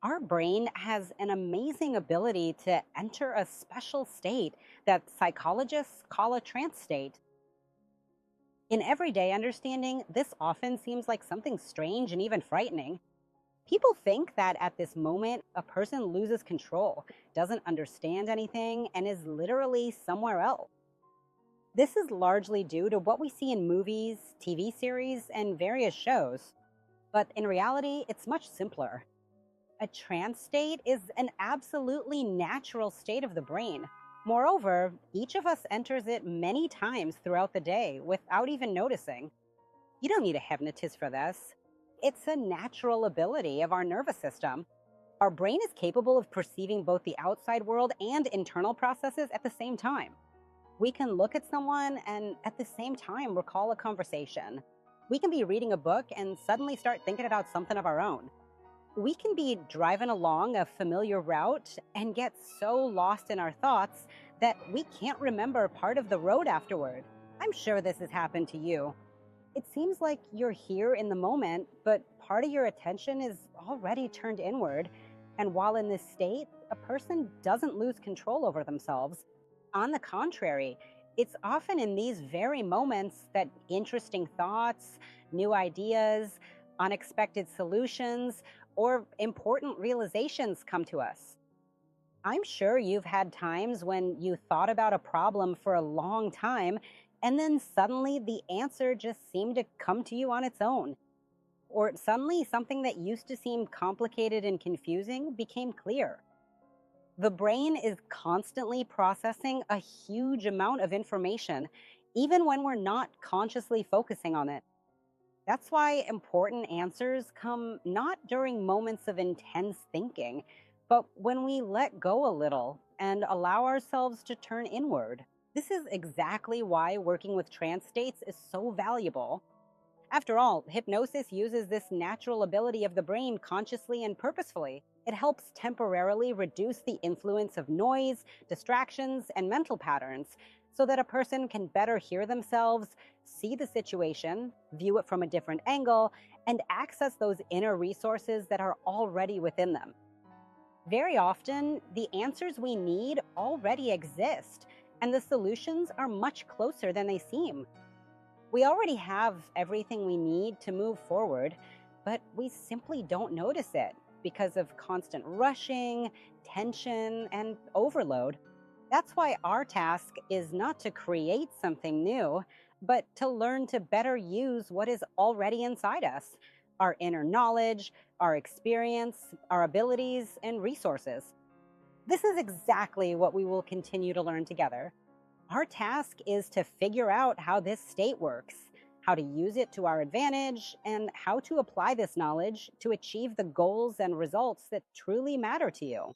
Our brain has an amazing ability to enter a special state that psychologists call a trance state. In everyday understanding, this often seems like something strange and even frightening. People think that at this moment, a person loses control, doesn't understand anything, and is literally somewhere else. This is largely due to what we see in movies, TV series, and various shows. But in reality, it's much simpler. A trance state is an absolutely natural state of the brain. Moreover, each of us enters it many times throughout the day without even noticing. You don't need a hypnotist for this. It's a natural ability of our nervous system. Our brain is capable of perceiving both the outside world and internal processes at the same time. We can look at someone and at the same time recall a conversation. We can be reading a book and suddenly start thinking about something of our own. We can be driving along a familiar route and get so lost in our thoughts that we can't remember part of the road afterward. I'm sure this has happened to you. It seems like you're here in the moment, but part of your attention is already turned inward. And while in this state, a person doesn't lose control over themselves. On the contrary, it's often in these very moments that interesting thoughts, new ideas, unexpected solutions, or important realizations come to us. I'm sure you've had times when you thought about a problem for a long time, and then suddenly the answer just seemed to come to you on its own. Or suddenly something that used to seem complicated and confusing became clear. The brain is constantly processing a huge amount of information, even when we're not consciously focusing on it. That's why important answers come not during moments of intense thinking, but when we let go a little and allow ourselves to turn inward. This is exactly why working with trance states is so valuable. After all, hypnosis uses this natural ability of the brain consciously and purposefully. It helps temporarily reduce the influence of noise, distractions, and mental patterns so that a person can better hear themselves, see the situation, view it from a different angle, and access those inner resources that are already within them. Very often, the answers we need already exist, and the solutions are much closer than they seem. We already have everything we need to move forward, but we simply don't notice it because of constant rushing, tension, and overload. That's why our task is not to create something new, but to learn to better use what is already inside us: our inner knowledge, our experience, our abilities, and resources. This is exactly what we will continue to learn together. Our task is to figure out how this state works, how to use it to our advantage, and how to apply this knowledge to achieve the goals and results that truly matter to you.